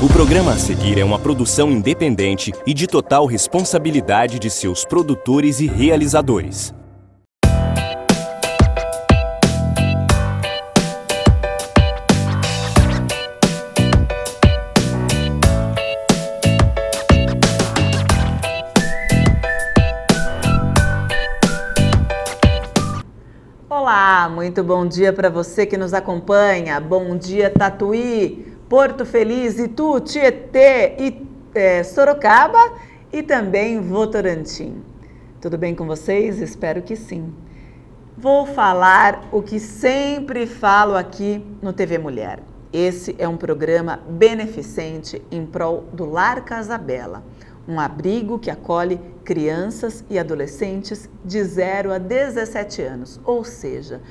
O programa a seguir é uma produção independente e de total responsabilidade de seus produtores e realizadores. Olá, muito bom dia para você que nos acompanha. Bom dia, Tatuí, Porto Feliz, Itu, Tietê, Sorocaba e também Votorantim. Tudo bem com vocês? Espero que sim. Vou falar o que sempre falo aqui no TV Mulher. Esse é um programa beneficente em prol do Lar Casa Bela, um abrigo que acolhe crianças e adolescentes de 0 a 17 anos, ou seja,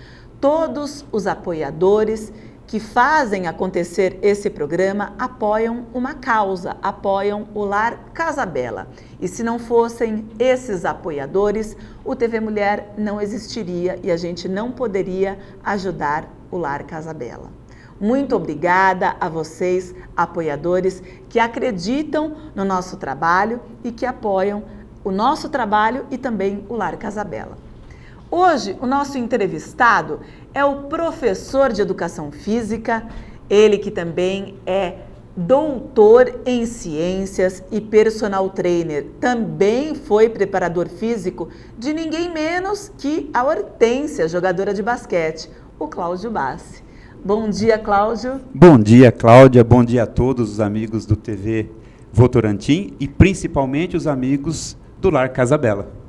todos os apoiadores que fazem acontecer esse programa apoiam uma causa, apoiam o Lar Casa Bela. E se não fossem esses apoiadores, o TV Mulher não existiria e a gente não poderia ajudar o Lar Casa Bela. Muito obrigada a vocês, apoiadores, que acreditam no nosso trabalho e que apoiam o nosso trabalho e também o Lar Casa Bela. Hoje, o nosso entrevistado é o professor de Educação Física, ele que também é doutor em Ciências e personal trainer. Também foi preparador físico de ninguém menos que a Hortência, jogadora de basquete, o Cláudio Bassi. Bom dia, Cláudio. Bom dia, Cláudia. Bom dia a todos os amigos do TV Votorantim e principalmente os amigos do Lar Casa Bela.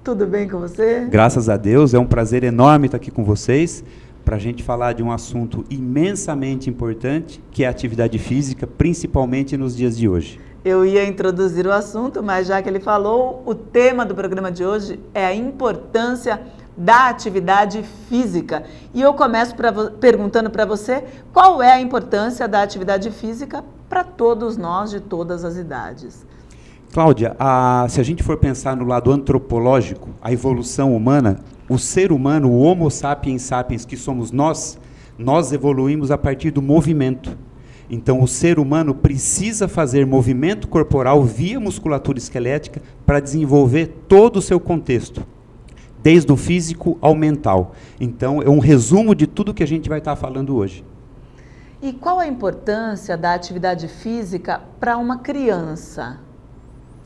Tudo bem com você? Graças a Deus, é um prazer enorme estar aqui com vocês para a gente falar de um assunto imensamente importante, que é a atividade física, principalmente nos dias de hoje. Eu ia introduzir o assunto, mas já que ele falou, o tema do programa de hoje é a importância da atividade física. E eu começo perguntando para você qual é a importância da atividade física para todos nós de todas as idades. Cláudia, se a gente for pensar no lado antropológico, a evolução humana, o ser humano, o Homo sapiens sapiens que somos nós evoluímos a partir do movimento. Então, o ser humano precisa fazer movimento corporal via musculatura esquelética para desenvolver todo o seu contexto, desde o físico ao mental. Então, é um resumo de tudo que a gente vai estar falando hoje. E qual a importância da atividade física para uma criança?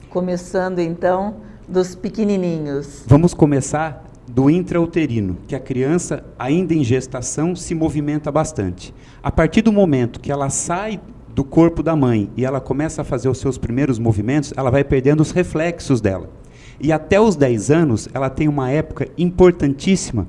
Começando, então, dos pequenininhos. Vamos começar do intrauterino, que a criança, ainda em gestação, se movimenta bastante. A partir do momento que ela sai do corpo da mãe e ela começa a fazer os seus primeiros movimentos, ela vai perdendo os reflexos dela. E até os 10 anos, ela tem uma época importantíssima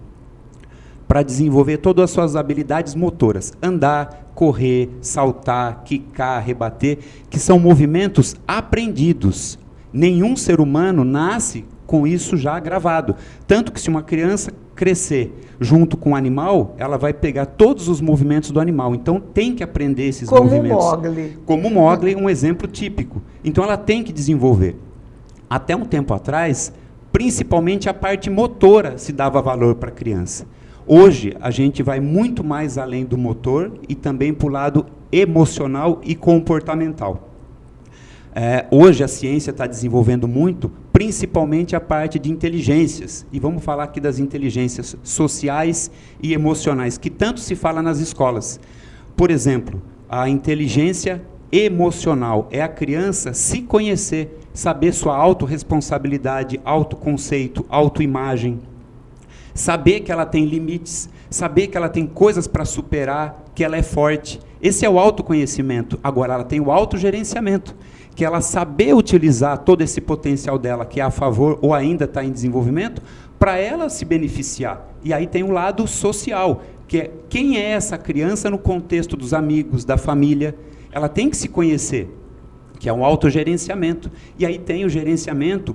para desenvolver todas as suas habilidades motoras. Andar, correr, saltar, quicar, rebater, que são movimentos aprendidos. Nenhum ser humano nasce com isso já gravado. Tanto que se uma criança crescer junto com o animal, ela vai pegar todos os movimentos do animal. Então tem que aprender esses movimentos. Como Mowgli. Como Mowgli, um exemplo típico. Então ela tem que desenvolver. Até um tempo atrás, principalmente a parte motora se dava valor para a criança. Hoje, a gente vai muito mais além do motor e também para o lado emocional e comportamental. Hoje, a ciência está desenvolvendo muito, principalmente a parte de inteligências. E vamos falar aqui das inteligências sociais e emocionais, que tanto se fala nas escolas. Por exemplo, a inteligência emocional é a criança se conhecer, saber sua autorresponsabilidade, autoconceito, autoimagem, saber que ela tem limites, saber que ela tem coisas para superar, que ela é forte. Esse é o autoconhecimento. Agora, ela tem o autogerenciamento, que ela saber utilizar todo esse potencial dela, que é a favor ou ainda está em desenvolvimento, para ela se beneficiar. E aí tem o lado social, que é quem é essa criança no contexto dos amigos, da família. Ela tem que se conhecer, que é um autogerenciamento. E aí tem o gerenciamento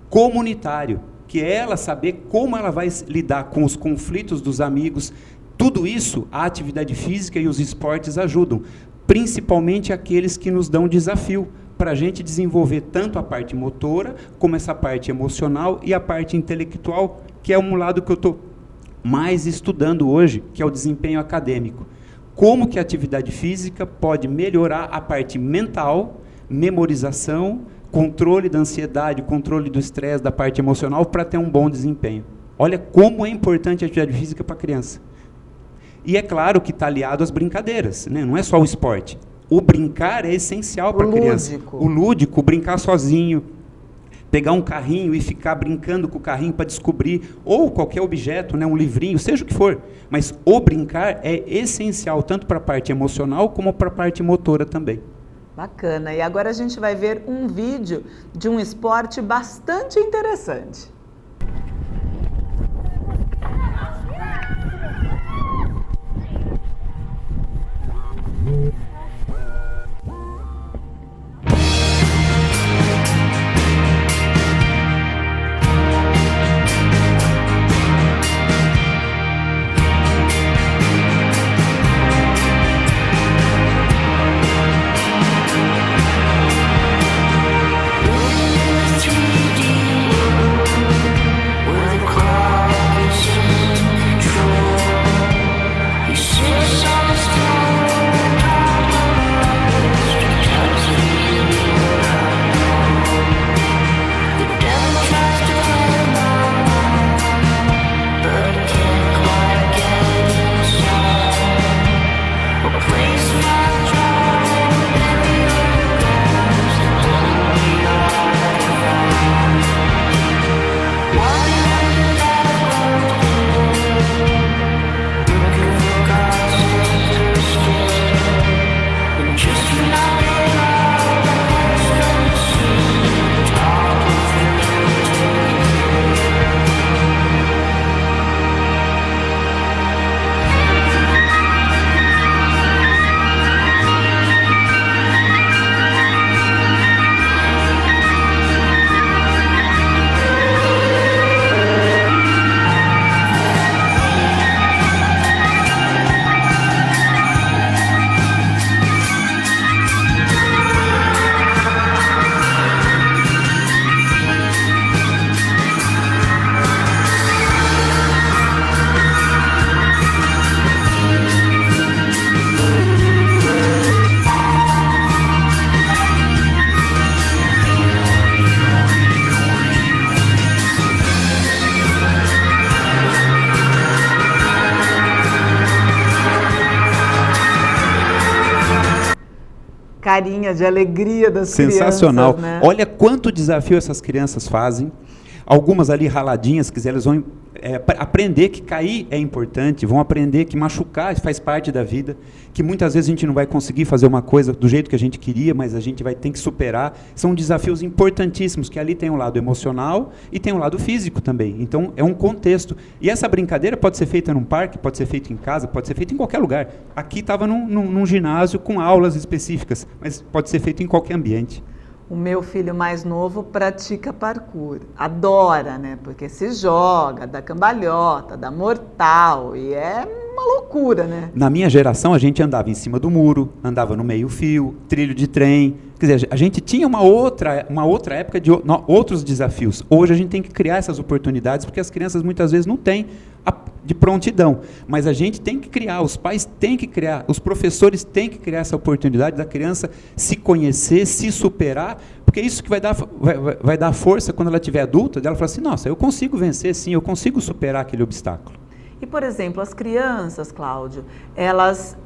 comunitário, que é ela saber como ela vai lidar com os conflitos dos amigos. Tudo isso, a atividade física e os esportes ajudam, principalmente aqueles que nos dão desafio, para a gente desenvolver tanto a parte motora, como essa parte emocional e a parte intelectual, que é um lado que eu estou mais estudando hoje, que é o desempenho acadêmico. como que a atividade física pode melhorar a parte mental, memorização, controle da ansiedade, controle do estresse, da parte emocional, para ter um bom desempenho. Olha como é importante a atividade física para a criança. E é claro que está aliado às brincadeiras, né? Não é só o esporte. O brincar é essencial para a criança. O lúdico, brincar sozinho, pegar um carrinho e ficar brincando com o carrinho para descobrir, ou qualquer objeto, né, um livrinho, seja o que for. Mas o brincar é essencial, tanto para a parte emocional como para a parte motora também. Bacana. E agora a gente vai ver um vídeo de um esporte bastante interessante. Carinha de alegria das Sensacional. crianças, né? Olha quanto desafio essas crianças fazem. Algumas ali raladinhas, quiser, elas vão aprender que cair é importante, vão aprender que machucar faz parte da vida, que muitas vezes a gente não vai conseguir fazer uma coisa do jeito que a gente queria, mas a gente vai ter que superar. São desafios importantíssimos, que ali tem um lado emocional e tem um lado físico também. Então, é um contexto. E essa brincadeira pode ser feita num parque, pode ser feita em casa, pode ser feita em qualquer lugar. Aqui estava num ginásio com aulas específicas, mas pode ser feito em qualquer ambiente. O meu filho mais novo pratica parkour, adora, né? Porque se joga, dá cambalhota, dá mortal e é uma loucura, né? Na minha geração, a gente andava em cima do muro, andava no meio-fio, trilho de trem. Quer dizer, a gente tinha uma outra época de outros desafios. Hoje a gente tem que criar essas oportunidades, porque as crianças muitas vezes não têm de prontidão. Mas a gente tem que criar, os pais têm que criar, os professores têm que criar essa oportunidade da criança se conhecer, se superar, porque é isso que vai dar força quando ela estiver adulta, dela falar assim, nossa, eu consigo vencer sim, eu consigo superar aquele obstáculo. E, por exemplo, as crianças, Cláudio, elas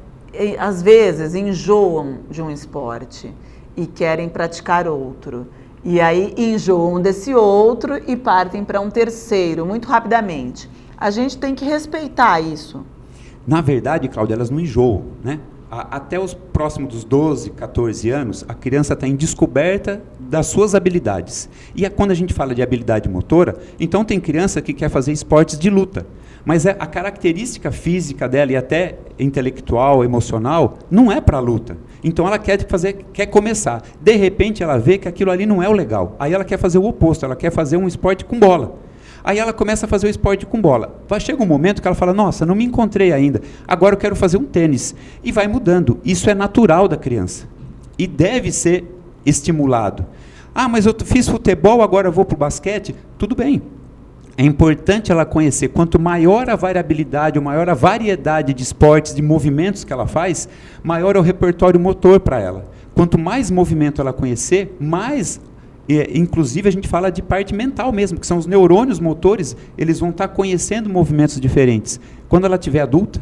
às vezes enjoam de um esporte e querem praticar outro. E aí enjoam desse outro e partem para um terceiro, muito rapidamente. A gente tem que respeitar isso. Na verdade, Cláudia, elas não enjoam, né? Até os próximos dos 12, 14 anos, a criança está em descoberta das suas habilidades. E quando a gente fala de habilidade motora, então tem criança que quer fazer esportes de luta. Mas a característica física dela e até intelectual, emocional, não é para a luta. Então ela quer começar. De repente ela vê que aquilo ali não é o legal. Aí ela quer fazer o oposto, ela quer fazer um esporte com bola. Aí ela começa a fazer o esporte com bola. Chega um momento que ela fala, nossa, não me encontrei ainda, agora eu quero fazer um tênis. E vai mudando. Isso é natural da criança. E deve ser estimulado. Ah, mas eu fiz futebol, agora eu vou para o basquete? Tudo bem. É importante ela conhecer. Quanto maior a variabilidade, ou maior a variedade de esportes, de movimentos que ela faz, maior é o repertório motor para ela. Quanto mais movimento ela conhecer, mais, inclusive a gente fala de parte mental mesmo, que são os neurônios motores, eles vão estar conhecendo movimentos diferentes. Quando ela estiver adulta,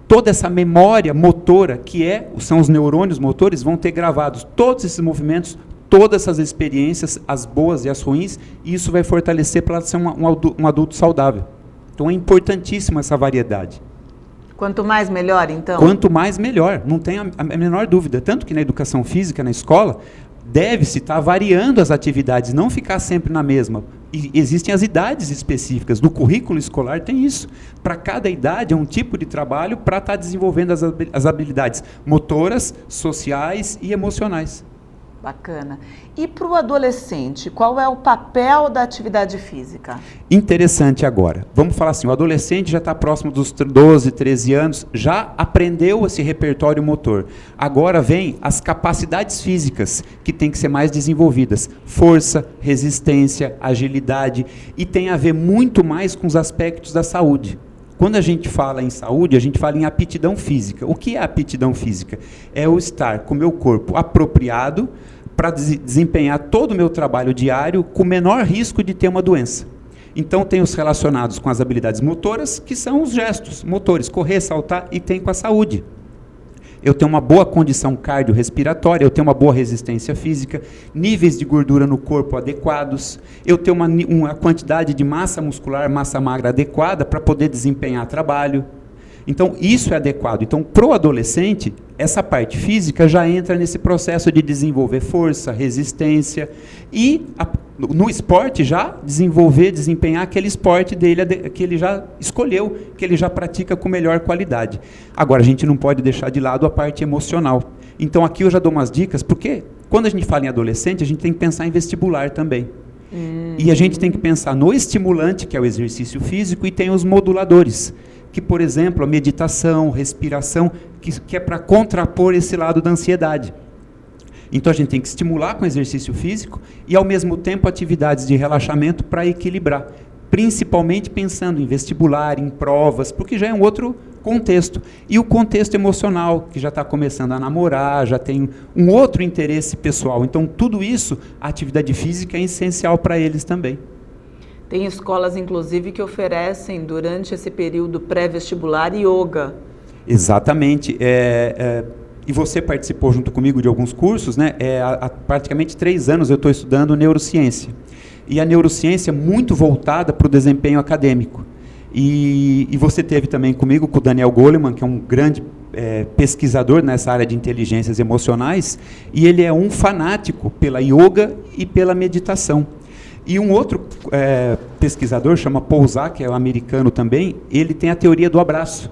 toda essa memória motora, são os neurônios motores, vão ter gravados todos esses movimentos, todas essas experiências, as boas e as ruins, e isso vai fortalecer para ela ser um adulto saudável. Então é importantíssima essa variedade. Quanto mais melhor, então? Quanto mais melhor, não tem a menor dúvida. Tanto que na educação física, na escola, deve-se estar variando as atividades, não ficar sempre na mesma. E existem as idades específicas. No currículo escolar tem isso. Para cada idade é um tipo de trabalho para estar desenvolvendo as habilidades motoras, sociais e emocionais. Bacana. E para o adolescente, qual é o papel da atividade física? Interessante agora. Vamos falar assim, o adolescente já está próximo dos 12, 13 anos, já aprendeu esse repertório motor. Agora vem as capacidades físicas que têm que ser mais desenvolvidas. Força, resistência, agilidade, e tem a ver muito mais com os aspectos da saúde. Quando a gente fala em saúde, a gente fala em aptidão física. O que é aptidão física? É eu estar com o meu corpo apropriado para desempenhar todo o meu trabalho diário com o menor risco de ter uma doença. Então, tem os relacionados com as habilidades motoras, que são os gestos motores, correr, saltar, e tem com a saúde. Eu tenho uma boa condição cardiorrespiratória, eu tenho uma boa resistência física, níveis de gordura no corpo adequados, eu tenho uma quantidade de massa muscular, massa magra adequada para poder desempenhar trabalho. Então, isso é adequado. Então, para o adolescente, essa parte física já entra nesse processo de desenvolver força, resistência e, no esporte, já desempenhar aquele esporte dele que ele já escolheu, que ele já pratica com melhor qualidade. Agora, a gente não pode deixar de lado a parte emocional. Então, aqui eu já dou umas dicas, porque quando a gente fala em adolescente, a gente tem que pensar em vestibular também. E a gente tem que pensar no estimulante, que é o exercício físico, e tem os moduladores, que, por exemplo, a meditação, respiração, que é para contrapor esse lado da ansiedade. Então, a gente tem que estimular com exercício físico e, ao mesmo tempo, atividades de relaxamento para equilibrar, principalmente pensando em vestibular, em provas, porque já é um outro contexto. E o contexto emocional, que já está começando a namorar, já tem um outro interesse pessoal. Então, tudo isso, a atividade física é essencial para eles também. Tem escolas, inclusive, que oferecem, durante esse período pré-vestibular, yoga. Exatamente. E você participou junto comigo de alguns cursos, né? Há praticamente 3 anos eu estou estudando neurociência. E a neurociência é muito voltada para o desempenho acadêmico. E você teve também comigo com o Daniel Goleman, que é um grande pesquisador nessa área de inteligências emocionais, e ele é um fanático pela yoga e pela meditação. E um outro pesquisador, chama Paul Zak, é um americano também, ele tem a teoria do abraço,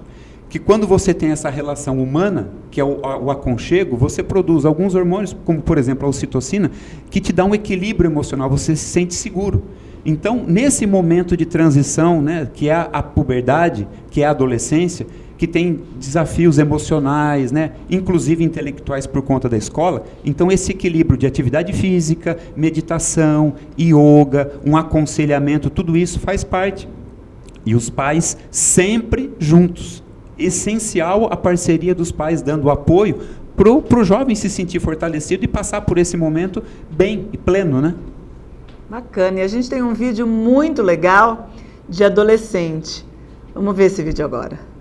que quando você tem essa relação humana, que é o aconchego, você produz alguns hormônios, como por exemplo a ocitocina, que te dá um equilíbrio emocional, você se sente seguro. Então, nesse momento de transição, né, que é a puberdade, que é a adolescência, que tem desafios emocionais, né, inclusive intelectuais por conta da escola, então esse equilíbrio de atividade física, meditação, yoga, um aconselhamento, tudo isso faz parte. E os pais sempre juntos. Essencial a parceria dos pais dando apoio para o jovem se sentir fortalecido e passar por esse momento bem e pleno, né? Bacana. E a gente tem um vídeo muito legal de adolescente. Vamos ver esse vídeo agora.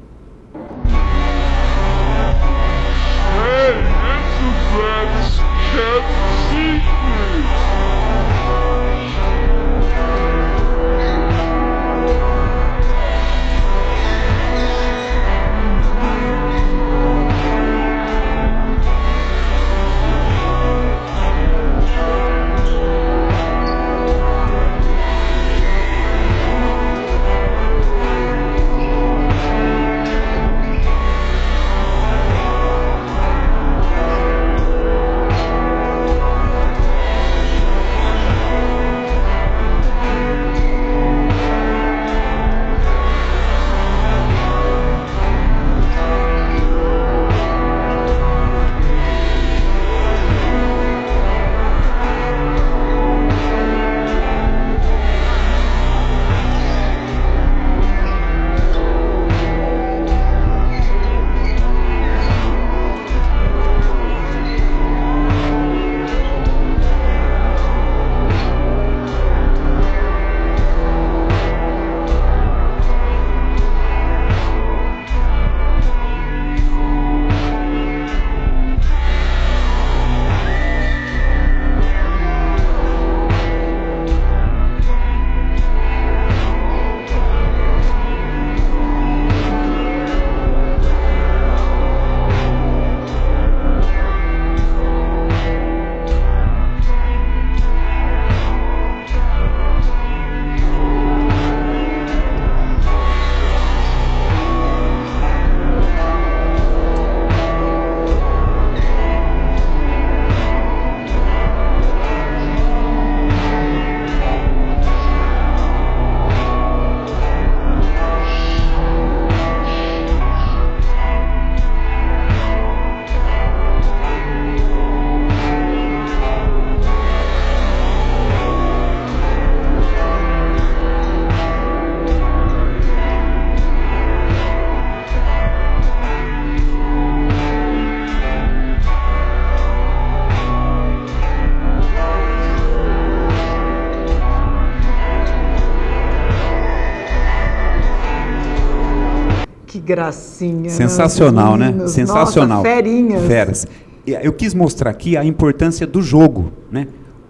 gracinha. Sensacional, né? Meninos. Sensacional. Nossa, ferinhas. Feras. Eu quis mostrar aqui a importância do jogo, né?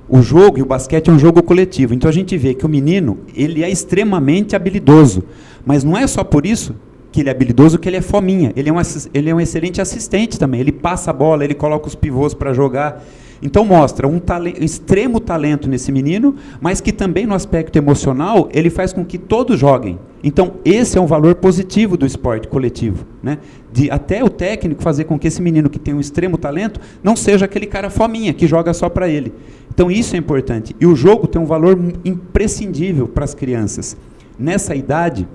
O jogo e o basquete é um jogo coletivo. Então a gente vê que o menino, ele é extremamente habilidoso. Mas não é só por isso que ele é habilidoso, que ele é fominha. Ele é um excelente assistente também. Ele passa a bola, ele coloca os pivôs para jogar. Então mostra um extremo talento nesse menino, mas que também no aspecto emocional, ele faz com que todos joguem. Então esse é um valor positivo do esporte coletivo, né? De até o técnico fazer com que esse menino que tem um extremo talento não seja aquele cara fominha, que joga só para ele. Então isso é importante. E o jogo tem um valor imprescindível para as crianças. Nessa idade,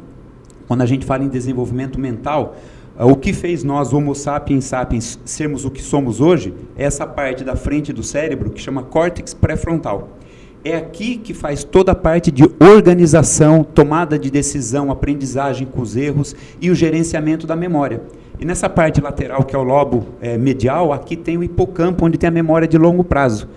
quando a gente fala em desenvolvimento mental, o que fez nós, Homo sapiens sapiens, sermos o que somos hoje, é essa parte da frente do cérebro que chama córtex pré-frontal. É aqui que faz toda a parte de organização, tomada de decisão, aprendizagem com os erros e o gerenciamento da memória. E nessa parte lateral, que é o lobo medial, aqui tem o hipocampo, onde tem a memória de longo prazo.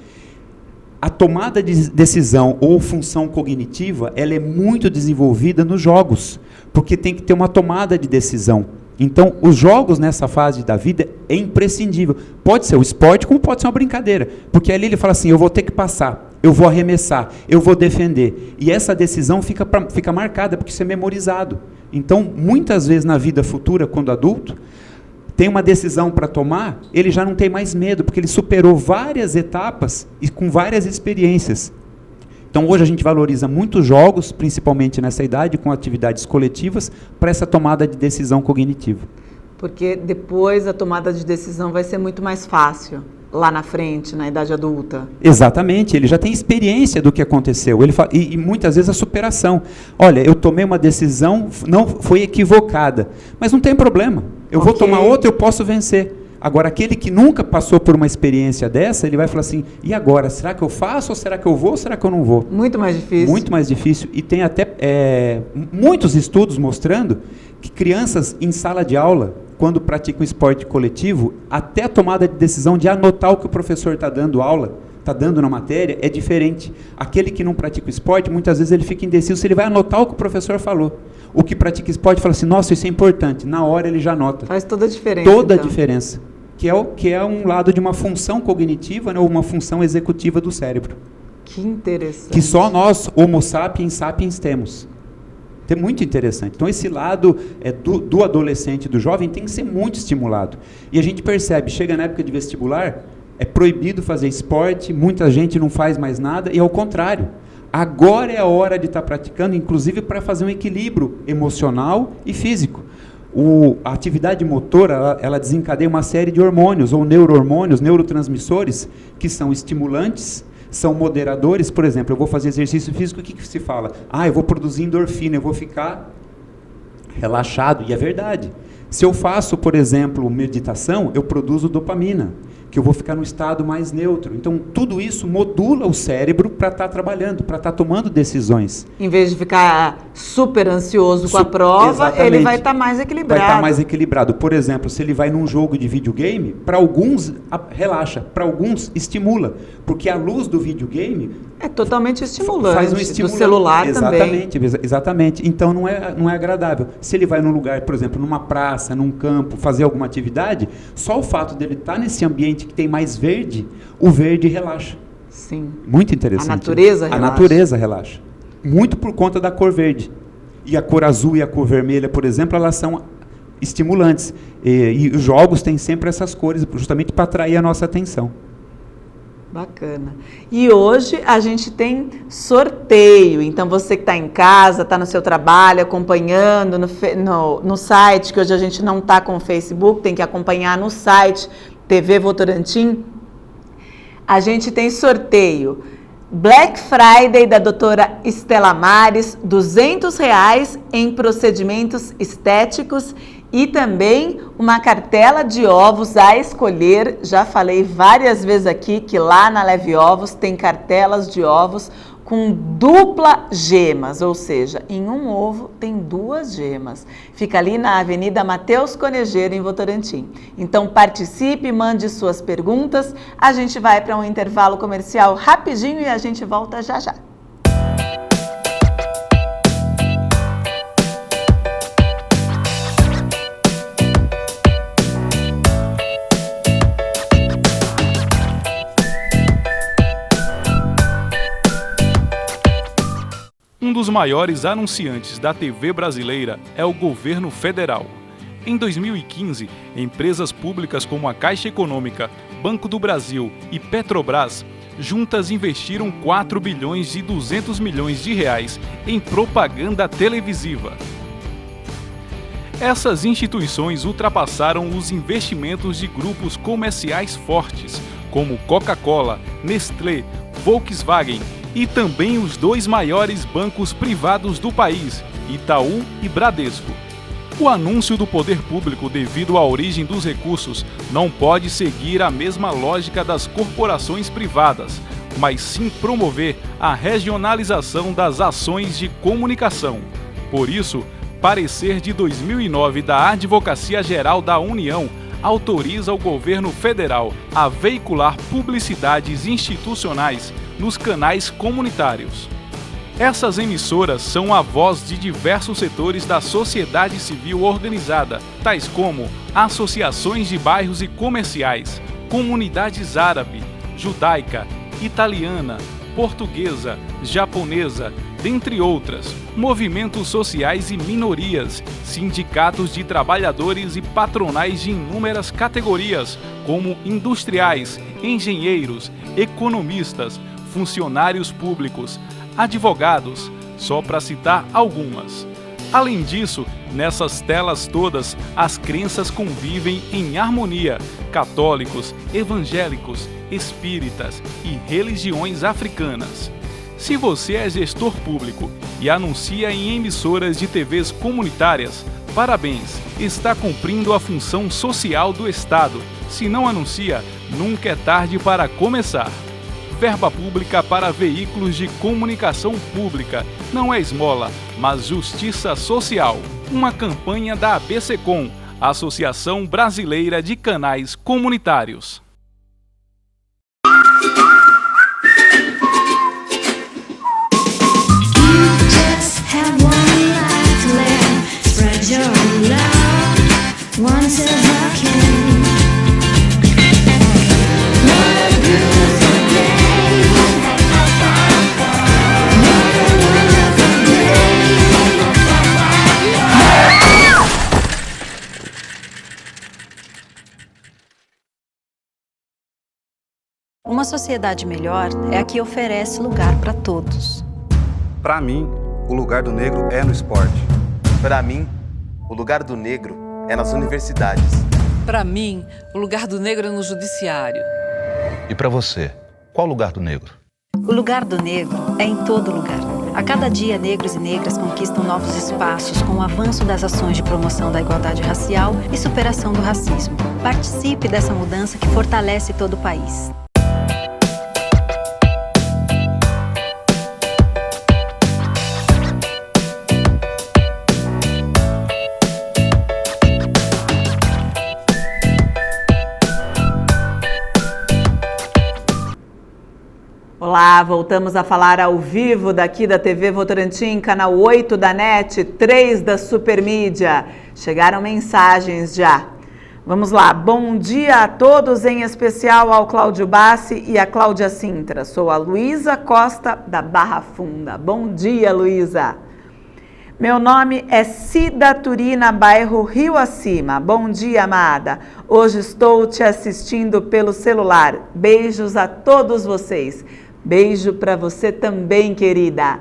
A tomada de decisão ou função cognitiva, ela é muito desenvolvida nos jogos, porque tem que ter uma tomada de decisão. Então, os jogos nessa fase da vida é imprescindível. Pode ser o esporte, como pode ser uma brincadeira. Porque ali ele fala assim, eu vou ter que passar, eu vou arremessar, eu vou defender. E essa decisão fica marcada, porque isso é memorizado. Então, muitas vezes na vida futura, quando adulto, tem uma decisão para tomar, ele já não tem mais medo, porque ele superou várias etapas e com várias experiências. Então, hoje a gente valoriza muitos jogos, principalmente nessa idade, com atividades coletivas, para essa tomada de decisão cognitiva. Porque depois a tomada de decisão vai ser muito mais fácil, lá na frente, na idade adulta. Exatamente, ele já tem experiência do que aconteceu. Ele fala, e muitas vezes a superação. Olha, eu tomei uma decisão, não foi equivocada, mas não tem problema. Eu vou tomar outra, eu posso vencer. Agora, aquele que nunca passou por uma experiência dessa, ele vai falar assim, e agora, será que eu faço, ou será que eu vou, ou será que eu não vou? Muito mais difícil. Muito mais difícil. E tem até muitos estudos mostrando que crianças em sala de aula, quando praticam esporte coletivo, até a tomada de decisão de anotar o que o professor está dando aula, está dando na matéria, é diferente. Aquele que não pratica o esporte, muitas vezes ele fica indeciso se ele vai anotar o que o professor falou. O que pratica esporte fala assim, nossa, isso é importante. Na hora ele já anota. Faz toda a diferença. Toda a diferença. Que é um lado de uma função cognitiva, né, ou uma função executiva do cérebro. Que interessante. Que só nós, Homo sapiens sapiens, temos. É muito interessante. Então, esse lado do adolescente, do jovem, tem que ser muito estimulado. E a gente percebe, chega na época de vestibular, é proibido fazer esporte, muita gente não faz mais nada, e ao contrário. Agora é a hora de estar praticando, inclusive para fazer um equilíbrio emocional e físico. A atividade motora, ela desencadeia uma série de hormônios, ou neurohormônios, neurotransmissores, que são estimulantes, são moderadores. Por exemplo, eu vou fazer exercício físico, o que se fala? Eu vou produzir endorfina, eu vou ficar relaxado, e é verdade. Se eu faço, por exemplo, meditação, eu produzo dopamina, que eu vou ficar no estado mais neutro. Então, tudo isso modula o cérebro para estar trabalhando, para estar tomando decisões. Em vez de ficar super ansioso com a prova, exatamente, ele vai estar mais equilibrado. Vai estar mais equilibrado. Por exemplo, se ele vai num jogo de videogame, para alguns relaxa, para alguns estimula, porque a luz do videogame é totalmente estimulante, faz um estimulante do celular também. Exatamente. Então, não é agradável. Se ele vai num lugar, por exemplo, numa praça, num campo, fazer alguma atividade, só o fato dele estar nesse ambiente que tem mais verde, o verde relaxa. Sim. Muito interessante. A natureza relaxa. A natureza relaxa. Muito por conta da cor verde. E a cor azul e a cor vermelha, por exemplo, elas são estimulantes. E os jogos têm sempre essas cores, justamente para atrair a nossa atenção. Bacana. E hoje a gente tem sorteio. Então, você que está em casa, está no seu trabalho, acompanhando no site, que hoje a gente não está com o Facebook, tem que acompanhar no site TV Votorantim. A gente tem sorteio. Black Friday da doutora Estela Mares, R$200 em procedimentos estéticos e também uma cartela de ovos a escolher. Já falei várias vezes aqui que lá na Leve Ovos tem cartelas de ovos com dupla gemas, ou seja, em um ovo tem 2 gemas. Fica ali na Avenida Mateus Conejeiro, em Votorantim. Então participe, mande suas perguntas. A gente vai para um intervalo comercial rapidinho e a gente volta já já. Um dos maiores anunciantes da TV brasileira é o governo federal. Em 2015, empresas públicas como a Caixa Econômica, Banco do Brasil e Petrobras juntas investiram 4 bilhões e 200 milhões de reais em propaganda televisiva. Essas instituições ultrapassaram os investimentos de grupos comerciais fortes, como Coca-Cola, Nestlé, Volkswagen e também os 2 maiores bancos privados do país, Itaú e Bradesco. O anúncio do poder público devido à origem dos recursos não pode seguir a mesma lógica das corporações privadas, mas sim promover a regionalização das ações de comunicação. Por isso, parecer de 2009 da Advocacia Geral da União autoriza o governo federal a veicular publicidades institucionais nos canais comunitários. Essas emissoras são a voz de diversos setores da sociedade civil organizada, tais como associações de bairros e comerciais, comunidades árabe, judaica, italiana, portuguesa, japonesa, dentre outras, movimentos sociais e minorias, sindicatos de trabalhadores e patronais de inúmeras categorias, como industriais, engenheiros, economistas, funcionários públicos, advogados, só para citar algumas. Além disso, nessas telas todas, as crenças convivem em harmonia: católicos, evangélicos, espíritas e religiões africanas. Se você é gestor público e anuncia em emissoras de TVs comunitárias, parabéns, está cumprindo a função social do Estado. Se não anuncia, nunca é tarde para começar. Verba pública para veículos de comunicação pública não é esmola, mas justiça social. Uma campanha da ABSECOM, Associação Brasileira de Canais Comunitários. Uma sociedade melhor é a que oferece lugar para todos. Para mim, o lugar do negro é no esporte. Para mim, o lugar do negro é nas universidades. Para mim, o lugar do negro é no judiciário. E para você, qual o lugar do negro? O lugar do negro é em todo lugar. A cada dia, negros e negras conquistam novos espaços com o avanço das ações de promoção da igualdade racial e superação do racismo. Participe dessa mudança que fortalece todo o país. Olá, voltamos a falar ao vivo daqui da TV Votorantim, canal 8 da NET, 3 da Supermídia. Chegaram mensagens já. Vamos lá, bom dia a todos, em especial ao Cláudio Bassi e a Cláudia Sintra. Sou a Luísa Costa, da Barra Funda. Bom dia, Luísa. Meu nome é Cida Turina, bairro Rio Acima. Bom dia, amada. Hoje estou te assistindo pelo celular. Beijos a todos vocês. Beijo para você também, querida.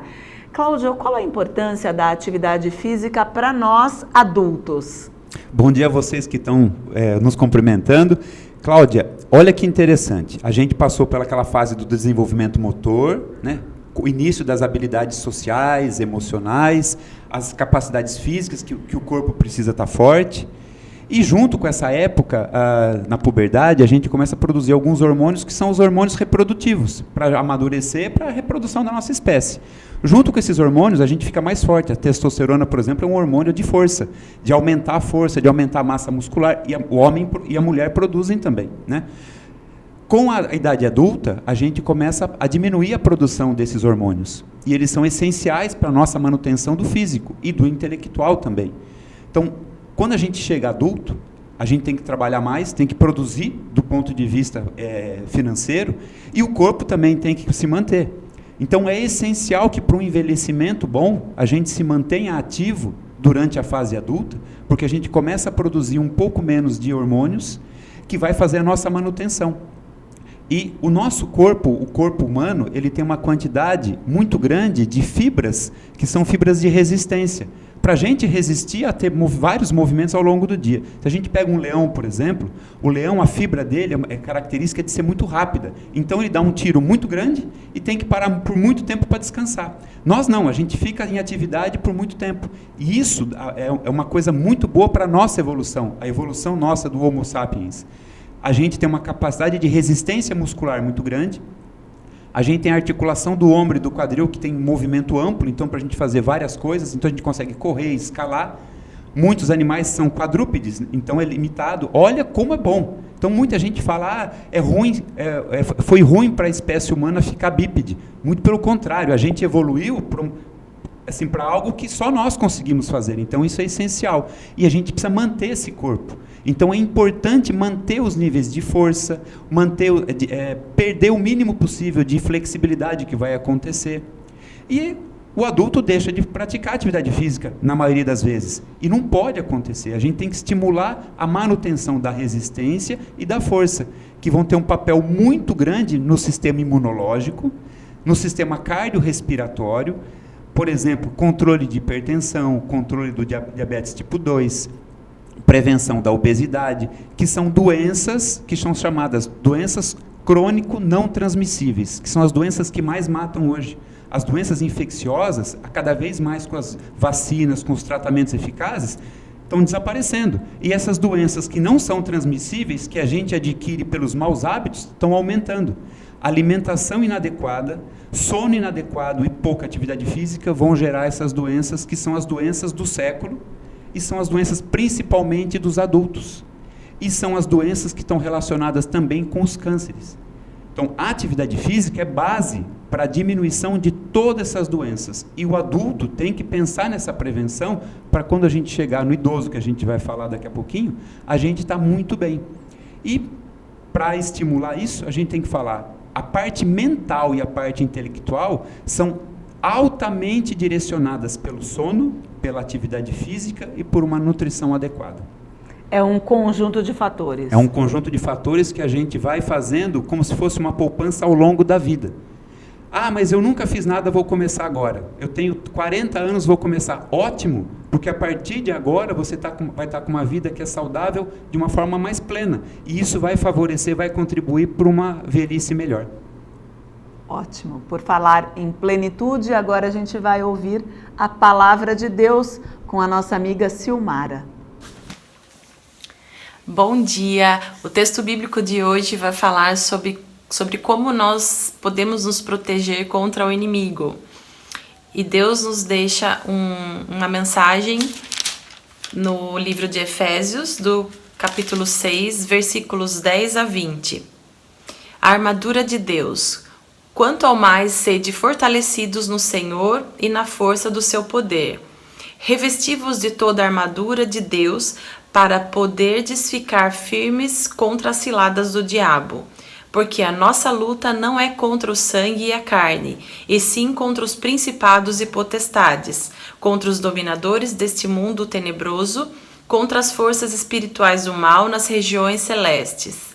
Cláudio, qual a importância da atividade física para nós adultos? Bom dia a vocês que estão nos cumprimentando. Cláudia, olha que interessante. A gente passou pelaquela fase do desenvolvimento motor, né? O início das habilidades sociais, emocionais, as capacidades físicas que o corpo precisa estar forte. E junto com essa época, na puberdade, a gente começa a produzir alguns hormônios que são os hormônios reprodutivos, para amadurecer, para a reprodução da nossa espécie. Junto com esses hormônios, a gente fica mais forte. A testosterona, por exemplo, é um hormônio de força, de aumentar a força, de aumentar a massa muscular, e o homem e a mulher produzem também, né? Com a idade adulta, a gente começa a diminuir a produção desses hormônios. E eles são essenciais para a nossa manutenção do físico e do intelectual também. Então, quando a gente chega adulto, a gente tem que trabalhar mais, tem que produzir do ponto de vista financeiro, e o corpo também tem que se manter. Então é essencial que para um envelhecimento bom, a gente se mantenha ativo durante a fase adulta, porque a gente começa a produzir um pouco menos de hormônios, que vai fazer a nossa manutenção. E o nosso corpo, o corpo humano, ele tem uma quantidade muito grande de fibras, que são fibras de resistência, para a gente resistir a ter vários movimentos ao longo do dia. Se a gente pega um leão, por exemplo, o leão, a fibra dele é característica de ser muito rápida. Então ele dá um tiro muito grande e tem que parar por muito tempo para descansar. Nós não, a gente fica em atividade por muito tempo. E isso é uma coisa muito boa para a nossa evolução, a evolução nossa do Homo sapiens. A gente tem uma capacidade de resistência muscular muito grande. A gente tem a articulação do ombro e do quadril, que tem movimento amplo, então para a gente fazer várias coisas, então a gente consegue correr, escalar. Muitos animais são quadrúpedes, então é limitado. Olha como é bom. Então muita gente fala, é ruim, foi ruim para a espécie humana ficar bípede. Muito pelo contrário, a gente evoluiu para algo que só nós conseguimos fazer. Então isso é essencial. E a gente precisa manter esse corpo. Então é importante manter os níveis de força, perder o mínimo possível de flexibilidade que vai acontecer. E o adulto deixa de praticar atividade física, na maioria das vezes. E não pode acontecer. A gente tem que estimular a manutenção da resistência e da força, que vão ter um papel muito grande no sistema imunológico, no sistema cardiorrespiratório, por exemplo, controle de hipertensão, controle do diabetes tipo 2, prevenção da obesidade, que são doenças que são chamadas doenças crônico não transmissíveis, que são as doenças que mais matam hoje. As doenças infecciosas, cada vez mais com as vacinas, com os tratamentos eficazes, estão desaparecendo. E essas doenças que não são transmissíveis, que a gente adquire pelos maus hábitos, estão aumentando. Alimentação inadequada, sono inadequado e pouca atividade física vão gerar essas doenças, que são as doenças do século, e são as doenças principalmente dos adultos. E são as doenças que estão relacionadas também com os cânceres. Então, a atividade física é base para a diminuição de todas essas doenças. E o adulto tem que pensar nessa prevenção para quando a gente chegar no idoso, que a gente vai falar daqui a pouquinho, a gente está muito bem. E para estimular isso, a gente tem que falar, a parte mental e a parte intelectual são altamente direcionadas pelo sono, pela atividade física e por uma nutrição adequada. É um conjunto de fatores. É um conjunto de fatores que a gente vai fazendo como se fosse uma poupança ao longo da vida. Ah, mas eu nunca fiz nada, vou começar agora. Eu tenho 40 anos, vou começar. Ótimo, porque a partir de agora você vai estar com uma vida que é saudável de uma forma mais plena. E isso vai favorecer, vai contribuir para uma velhice melhor. Ótimo. Por falar em plenitude, agora a gente vai ouvir a palavra de Deus com a nossa amiga Silmara. Bom dia! O texto bíblico de hoje vai falar sobre como nós podemos nos proteger contra o inimigo. E Deus nos deixa uma mensagem no livro de Efésios, do capítulo 6, versículos 10 a 20. A armadura de Deus. Quanto ao mais, sede fortalecidos no Senhor e na força do seu poder. Revesti-vos de toda a armadura de Deus, para poderdes ficar firmes contra as ciladas do diabo. Porque a nossa luta não é contra o sangue e a carne, e sim contra os principados e potestades, contra os dominadores deste mundo tenebroso, contra as forças espirituais do mal nas regiões celestes.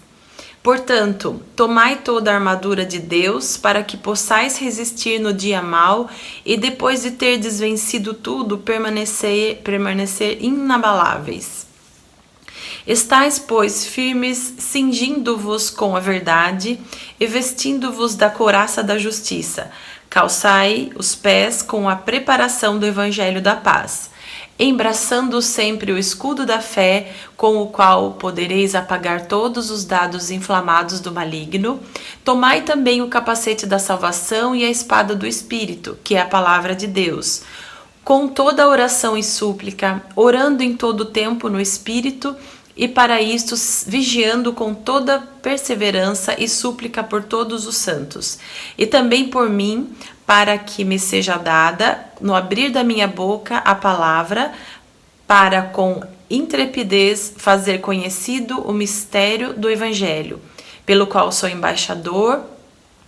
Portanto, tomai toda a armadura de Deus, para que possais resistir no dia mau, e depois de terdes vencido tudo, permanecer inabaláveis. Estais, pois, firmes, cingindo-vos com a verdade, e vestindo-vos da couraça da justiça. Calçai os pés com a preparação do evangelho da paz, embraçando sempre o escudo da fé, com o qual podereis apagar todos os dardos inflamados do maligno. Tomai também o capacete da salvação e a espada do Espírito, que é a palavra de Deus, com toda a oração e súplica, orando em todo o tempo no Espírito, e para isto vigiando com toda perseverança e súplica por todos os santos, e também por mim, para que me seja dada, no abrir da minha boca, a palavra, para com intrepidez fazer conhecido o mistério do Evangelho, pelo qual sou embaixador,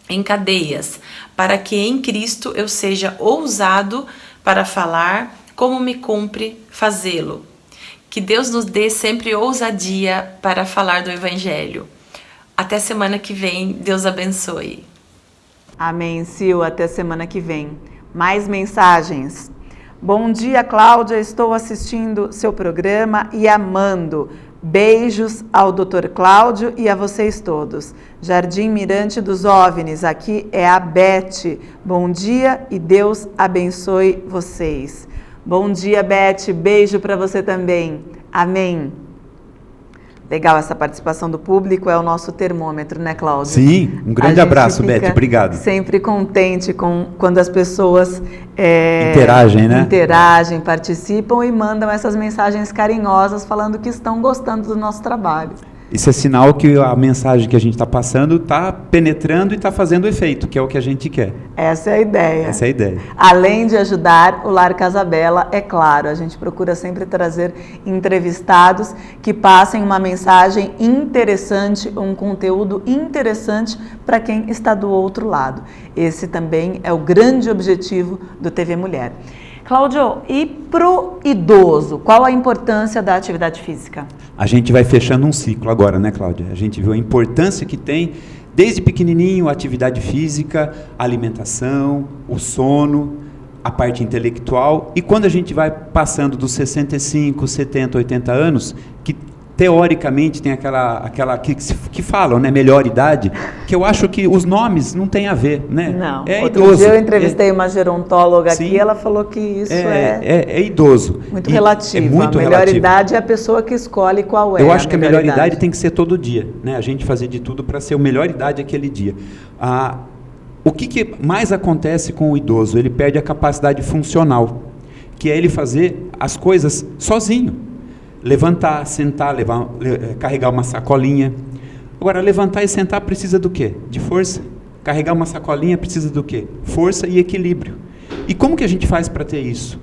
em cadeias, para que em Cristo eu seja ousado para falar como me cumpre fazê-lo. Que Deus nos dê sempre ousadia para falar do Evangelho. Até semana que vem, Deus abençoe. Amém, Sil, até semana que vem. Mais mensagens. Bom dia, Cláudia, estou assistindo seu programa e amando. Beijos ao Dr. Cláudio e a vocês todos. Jardim Mirante dos OVNIs, aqui é a Beth. Bom dia e Deus abençoe vocês. Bom dia, Beth. Beijo para você também. Amém. Legal essa participação do público, é o nosso termômetro, né, Cláudio? Sim, um grande abraço, Beth. Obrigado. Sempre contente quando as pessoas interagem, né? Interagem, participam e mandam essas mensagens carinhosas falando que estão gostando do nosso trabalho. Isso é sinal que a mensagem que a gente está passando está penetrando e está fazendo efeito, que é o que a gente quer. Essa é a ideia. Essa é a ideia. Além de ajudar o Lar Casabella, é claro, a gente procura sempre trazer entrevistados que passem uma mensagem interessante, um conteúdo interessante para quem está do outro lado. Esse também é o grande objetivo do TV Mulher. Cláudio, e pro idoso, qual a importância da atividade física? A gente vai fechando um ciclo agora, né, Cláudia? A gente viu a importância que tem, desde pequenininho, a atividade física, a alimentação, o sono, a parte intelectual. E quando a gente vai passando dos 65, 70, 80 anos, que teoricamente tem aquela que falam, né, melhor idade, que eu acho que os nomes não têm a ver, né? Não. É Outro idoso. dia eu entrevistei uma gerontóloga Sim. aqui, ela falou que isso é idoso. Muito relativo. É muito a melhor relativo. idade é a pessoa que escolhe qual é. Eu acho que a melhor idade tem que ser todo dia, né? A gente fazer de tudo para ser a melhor idade aquele dia. O que mais acontece com o idoso? Ele perde a capacidade funcional, que é ele fazer as coisas sozinho. Levantar, sentar, carregar uma sacolinha. Agora, levantar e sentar precisa do quê? De força. Carregar uma sacolinha precisa do quê? Força e equilíbrio. E como que a gente faz para ter isso?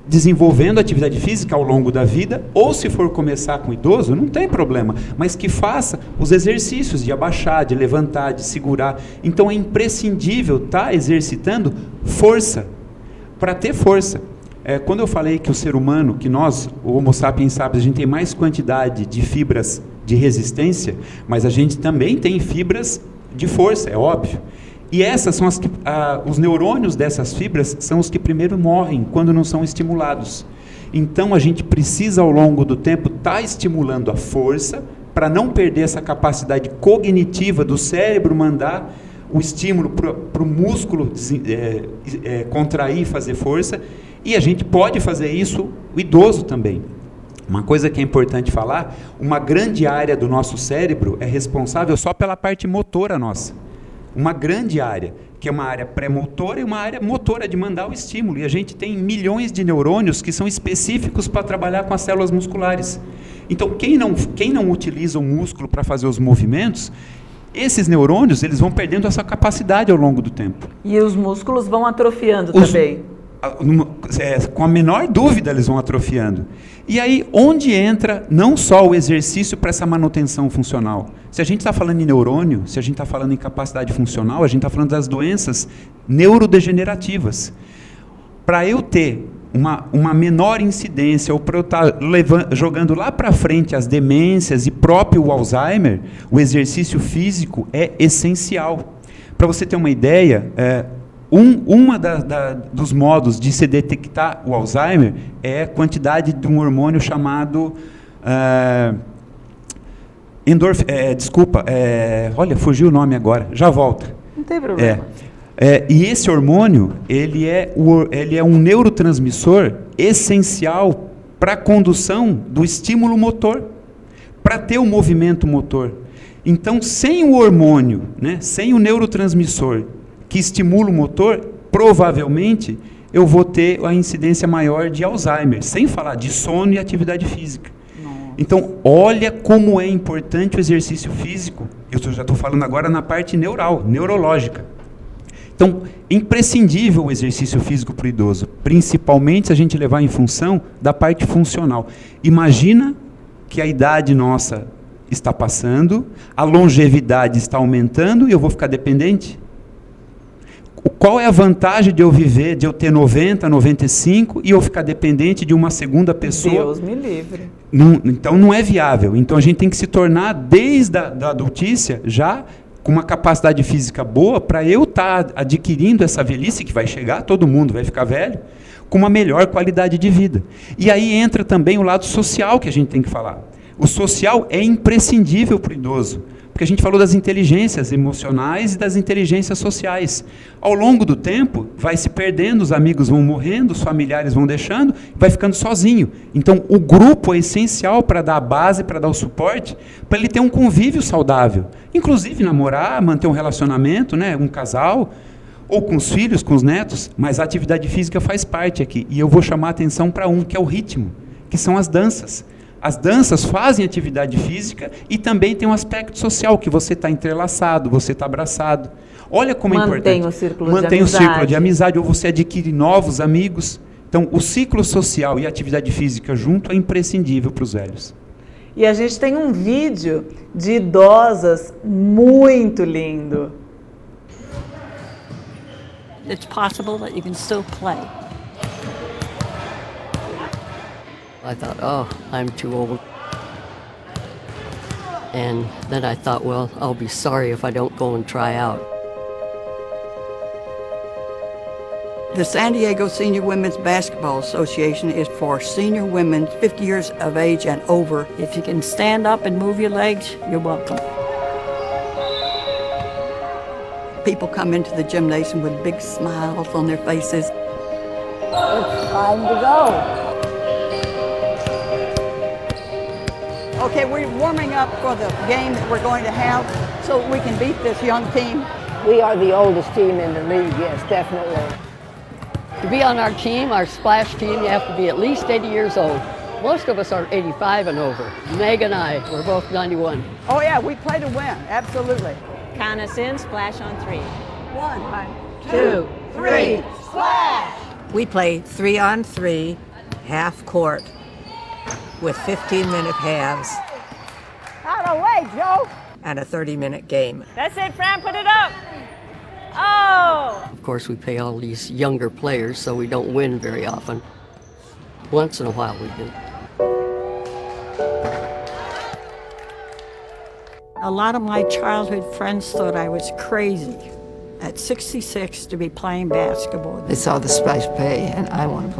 Desenvolvendo atividade física ao longo da vida, ou se for começar com idoso, não tem problema, mas que faça os exercícios de abaixar, de levantar, de segurar. Então é imprescindível estar exercitando força, para ter força. Quando eu falei que o ser humano, que nós, o Homo sapiens sapiens, a gente tem mais quantidade de fibras de resistência, mas a gente também tem fibras de força, é óbvio. E essas são os neurônios dessas fibras são os que primeiro morrem quando não são estimulados. Então a gente precisa ao longo do tempo estar estimulando a força para não perder essa capacidade cognitiva do cérebro mandar o estímulo para o músculo contrair e fazer força. E a gente pode fazer isso, o idoso também. Uma coisa que é importante falar, uma grande área do nosso cérebro é responsável só pela parte motora nossa. Uma grande área, que é uma área pré-motora e uma área motora de mandar o estímulo. E a gente tem milhões de neurônios que são específicos para trabalhar com as células musculares. Então, quem não utiliza o músculo para fazer os movimentos, esses neurônios eles vão perdendo essa capacidade ao longo do tempo. E os músculos vão atrofiando também. Com a menor dúvida eles vão atrofiando. E aí, onde entra não só o exercício para essa manutenção funcional? Se a gente está falando em neurônio, se a gente está falando em capacidade funcional, a gente está falando das doenças neurodegenerativas. Para eu ter uma menor incidência, ou para eu estar jogando lá para frente as demências e próprio o Alzheimer, o exercício físico é essencial. Para você ter uma ideia, dos modos de se detectar o Alzheimer é a quantidade de um hormônio chamado olha, fugiu o nome agora, já volta. Não tem problema. E esse hormônio, ele é um neurotransmissor essencial para a condução do estímulo motor, para ter o movimento motor. Então, sem o hormônio, né, sem o neurotransmissor que estimula o motor, provavelmente eu vou ter a incidência maior de Alzheimer, sem falar de sono e atividade física. Nossa. Então, olha como é importante o exercício físico. Eu já estou falando agora na parte neurológica. Então, imprescindível o exercício físico para o idoso, principalmente se a gente levar em função da parte funcional. Imagina que a idade nossa está passando, a longevidade está aumentando e eu vou ficar dependente? qual é a vantagem de eu viver, de eu ter 90, 95 e eu ficar dependente de uma segunda pessoa? Deus me livre. Então não é viável. Então a gente tem que se tornar, desde a da adultícia, já com uma capacidade física boa, para eu estar adquirindo essa velhice que vai chegar, todo mundo vai ficar velho, com uma melhor qualidade de vida. E aí entra também o lado social que a gente tem que falar. O social é imprescindível para o idoso, porque a gente falou das inteligências emocionais e das inteligências sociais. Ao longo do tempo, vai se perdendo, os amigos vão morrendo, os familiares vão deixando, vai ficando sozinho. Então, o grupo é essencial para dar a base, para dar o suporte, para ele ter um convívio saudável. Inclusive, namorar, manter um relacionamento, né, um casal, ou com os filhos, com os netos, mas a atividade física faz parte aqui. E eu vou chamar a atenção para que é o ritmo, que são as danças. As danças fazem atividade física e também tem um aspecto social, que você está entrelaçado, você está abraçado. Olha como é importante. Mantém o círculo de amizade, ou você adquire novos amigos. Então, o ciclo social e a atividade física junto é imprescindível para os velhos. E a gente tem um vídeo de idosas muito lindo. It's possible that you can still play. I thought, oh, I'm too old. And then I thought, well, I'll be sorry if I don't go and try out. The San Diego Senior Women's Basketball Association is for senior women 50 years of age and over. If you can stand up and move your legs, you're welcome. People come into the gymnasium with big smiles on their faces. It's time to go. Okay, we're warming up for the game that we're going to have so we can beat this young team. We are the oldest team in the league, yes, definitely. To be on our team, our splash team, you have to be at least 80 years old. Most of us are 85 and over. Meg and I, we're both 91. Oh yeah, we play to win, absolutely. Count us in, splash on 3. 1, 2, 3, splash! We play 3-on-3, half court, with 15-minute halves. Out of the way, Joe! And a 30-minute game. That's it, Fran, put it up! Oh! Of course, we pay all these younger players, so we don't win very often. Once in a while we do. A lot of my childhood friends thought I was crazy at 66 to be playing basketball. They saw the splash pay, and I wanted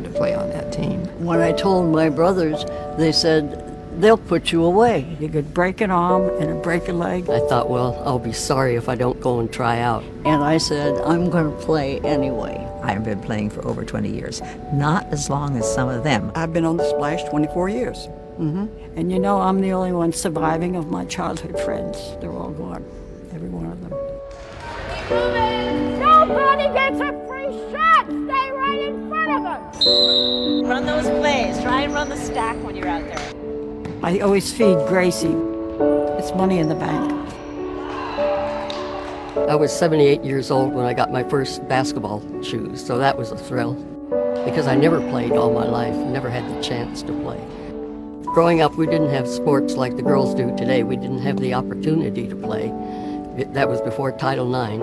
to play on that team. When I told my brothers, they said, they'll put you away. You could break an arm and a break a leg. I thought, well, I'll be sorry if I don't go and try out. And I said, I'm going to play anyway. I've been playing for over 20 years, not as long as some of them. I've been on the splash 24 years. Mm-hmm. And you know, I'm the only one surviving of my childhood friends. They're all gone, every one of them. Nobody gets a free shot! Stay right in front of them! Run those plays. Try and run the stack when you're out there. I always feed Gracie. It's money in the bank. I was 78 years old when I got my first basketball shoes, so that was a thrill. Because I never played all my life, never had the chance to play. Growing up, we didn't have sports like the girls do today. We didn't have the opportunity to play. That was before Title IX.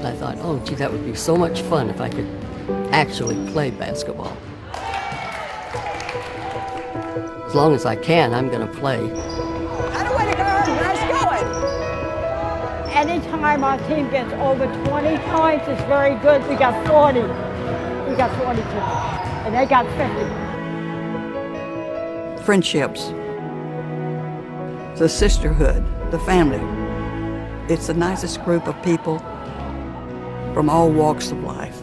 I thought, oh, gee, that would be so much fun if I could actually play basketball. As long as I can, I'm going to play. Way to go! Nice going! Anytime our team gets over 20 points, it's very good. We got 40. We got 42. And they got 50. Friendships, the sisterhood, the family. It's the nicest group of people from all walks of life.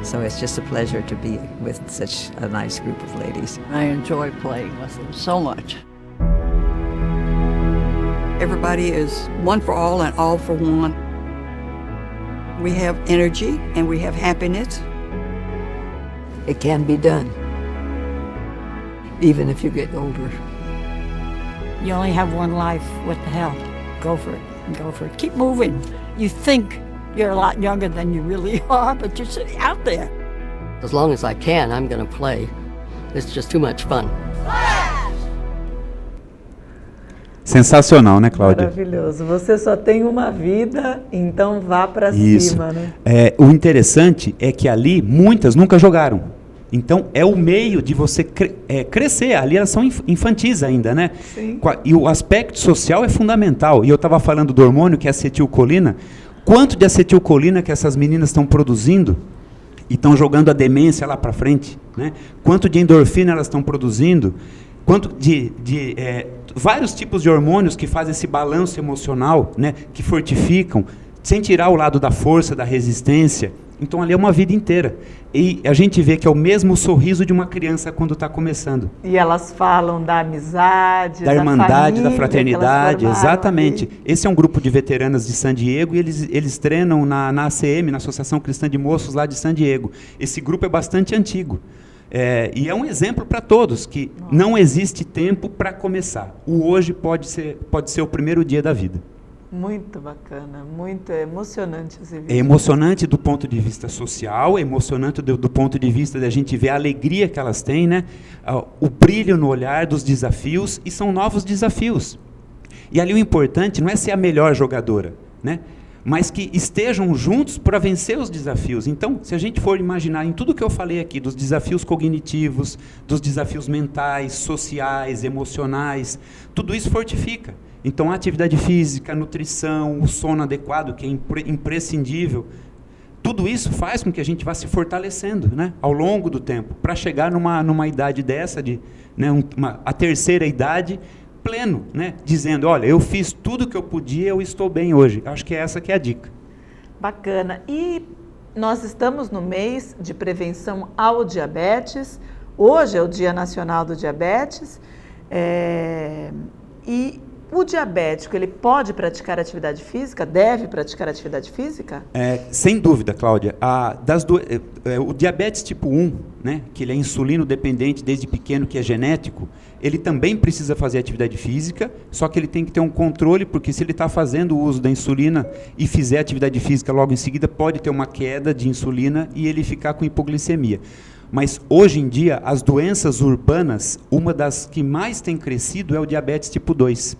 So it's just a pleasure to be with such a nice group of ladies. I enjoy playing with them so much. Everybody is one for all and all for one. We have energy and we have happiness. It can be done, even if you get older. You only have one life. What the hell? Go for it and go for it. Keep moving. You think you're a lot younger than you really are, but you're sitting out there. As long as I can, I'm going to play. It's just too much fun. Sensacional, né, Cláudia? Maravilhoso. Você só tem uma vida, então vá para cima, né? O interessante é que ali muitas nunca jogaram. Então é o meio de você crescer. Ali elas são infantis ainda, né? Sim. E o aspecto social é fundamental. E eu estava falando do hormônio que é acetilcolina. Quanto de acetilcolina que essas meninas estão produzindo e estão jogando a demência lá para frente, né? Quanto de endorfina elas estão produzindo? Quanto de vários tipos de hormônios que fazem esse balanço emocional, né, que fortificam, sem tirar o lado da força, da resistência. Então ali é uma vida inteira. E a gente vê que é o mesmo sorriso de uma criança quando está começando. E elas falam da amizade, da irmandade, família, da fraternidade, exatamente. Esse é um grupo de veteranas de San Diego e eles treinam na ACM, na Associação Cristã de Moços lá de San Diego. Esse grupo é bastante antigo. E é um exemplo para todos, que não existe tempo para começar. O hoje pode ser o primeiro dia da vida. Muito bacana, muito emocionante esse vídeo. É emocionante do ponto de vista social, é emocionante do ponto de vista da gente ver a alegria que elas têm, né? O brilho no olhar dos desafios, e são novos desafios. E ali o importante não é ser a melhor jogadora, né? Mas que estejam juntos para vencer os desafios. Então, se a gente for imaginar em tudo que eu falei aqui, dos desafios cognitivos, dos desafios mentais, sociais, emocionais, tudo isso fortifica. Então, a atividade física, a nutrição, o sono adequado, que é imprescindível, tudo isso faz com que a gente vá se fortalecendo, né, ao longo do tempo, para chegar numa idade dessa, né, a terceira idade, pleno, né, dizendo, olha, eu fiz tudo que eu podia, eu estou bem hoje. Acho que essa que é a dica. Bacana. E nós estamos no mês de prevenção ao diabetes. Hoje é o Dia Nacional do Diabetes. E o diabético, ele pode praticar atividade física? Deve praticar atividade física? Sem dúvida, Cláudia. O diabetes tipo 1, né, que ele é insulino dependente desde pequeno, que é genético, ele também precisa fazer atividade física, só que ele tem que ter um controle, porque se ele está fazendo o uso da insulina e fizer atividade física logo em seguida, pode ter uma queda de insulina e ele ficar com hipoglicemia. Mas hoje em dia, as doenças urbanas, uma das que mais tem crescido é o diabetes tipo 2.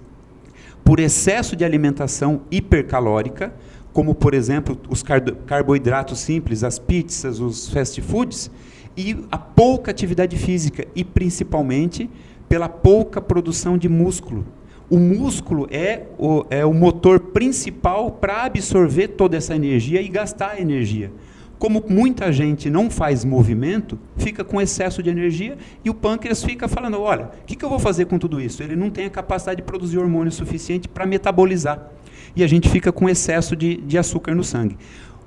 Por excesso de alimentação hipercalórica, como, por exemplo, os carboidratos simples, as pizzas, os fast foods, e a pouca atividade física, e principalmente pela pouca produção de músculo. O músculo é o motor principal para absorver toda essa energia e gastar a energia. Como muita gente não faz movimento, fica com excesso de energia e o pâncreas fica falando, olha, o que eu vou fazer com tudo isso? Ele não tem a capacidade de produzir hormônio suficiente para metabolizar. E a gente fica com excesso de açúcar no sangue.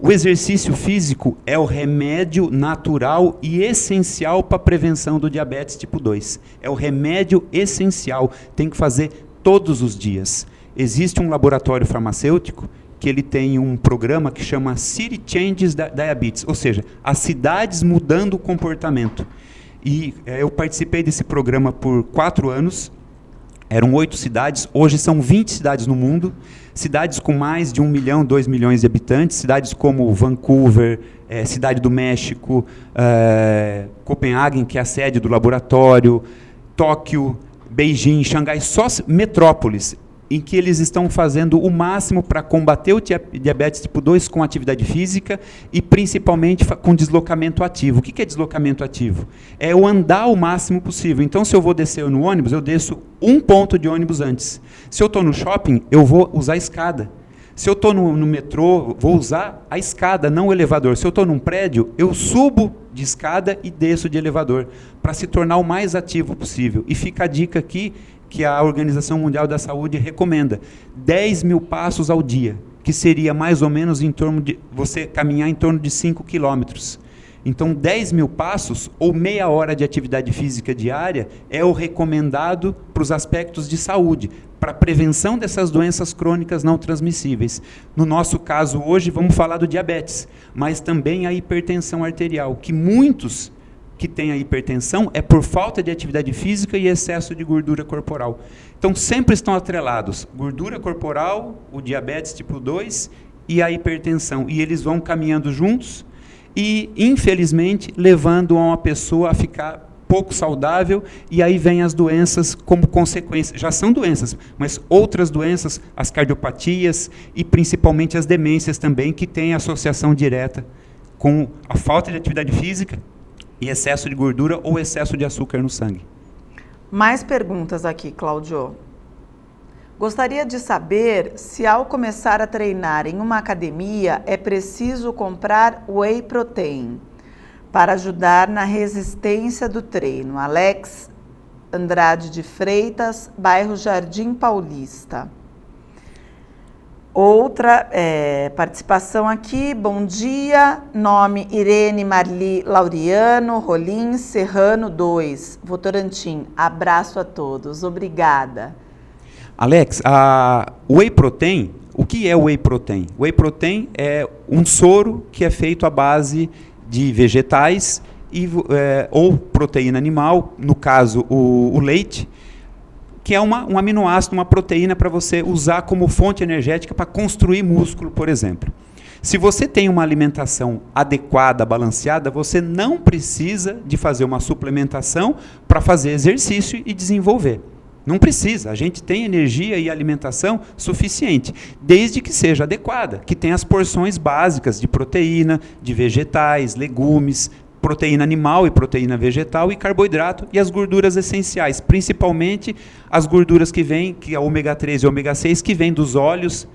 O exercício físico é o remédio natural e essencial para a prevenção do diabetes tipo 2. É o remédio essencial, tem que fazer todos os dias. Existe um laboratório farmacêutico que ele tem um programa que chama City Changes Diabetes, ou seja, as cidades mudando o comportamento. E eu participei desse programa por 4 anos, eram 8 cidades, hoje são 20 cidades no mundo, cidades com mais de 1 milhão, 2 milhões de habitantes, cidades como Vancouver, Cidade do México, Copenhague, que é a sede do laboratório, Tóquio, Beijing, Xangai, só metrópoles, em que eles estão fazendo o máximo para combater o diabetes tipo 2 com atividade física e principalmente com deslocamento ativo. O que é deslocamento ativo? É o andar o máximo possível. Então, se eu vou descer no ônibus, eu desço um ponto de ônibus antes. Se eu estou no shopping, eu vou usar a escada. Se eu estou no metrô, vou usar a escada, não o elevador. Se eu estou num prédio, eu subo de escada e desço de elevador, para se tornar o mais ativo possível. E fica a dica aqui, que a Organização Mundial da Saúde recomenda, 10 mil passos ao dia, que seria mais ou menos em torno de você caminhar em torno de 5 quilômetros. Então, 10 mil passos ou meia hora de atividade física diária é o recomendado para os aspectos de saúde, para a prevenção dessas doenças crônicas não transmissíveis. No nosso caso hoje, vamos falar do diabetes, mas também a hipertensão arterial, que muitos que tem a hipertensão é por falta de atividade física e excesso de gordura corporal. Então, sempre estão atrelados gordura corporal, o diabetes tipo 2 e a hipertensão. E eles vão caminhando juntos e, infelizmente, levando uma pessoa a ficar pouco saudável, e aí vem as doenças como consequência. Já são doenças, mas outras doenças, as cardiopatias e principalmente as demências também, que têm associação direta com a falta de atividade física e excesso de gordura ou excesso de açúcar no sangue. Mais perguntas aqui, Cláudio. Gostaria de saber se ao começar a treinar em uma academia é preciso comprar whey protein para ajudar na resistência do treino. Alex Andrade de Freitas, bairro Jardim Paulista. Outra participação aqui, bom dia, nome Irene Marli Laureano, Rolim Serrano 2, Votorantim, abraço a todos, obrigada. Alex, o whey protein, o que é o whey protein? O whey protein é um soro que é feito à base de vegetais ou proteína animal, no caso o leite, que é um aminoácido, uma proteína para você usar como fonte energética para construir músculo, por exemplo. Se você tem uma alimentação adequada, balanceada, você não precisa de fazer uma suplementação para fazer exercício e desenvolver. Não precisa, a gente tem energia e alimentação suficiente, desde que seja adequada, que tenha as porções básicas de proteína, de vegetais, legumes, proteína animal e proteína vegetal e carboidrato e as gorduras essenciais, principalmente as gorduras que vêm, que é ômega 3 e ômega 6, que vêm dos óleos,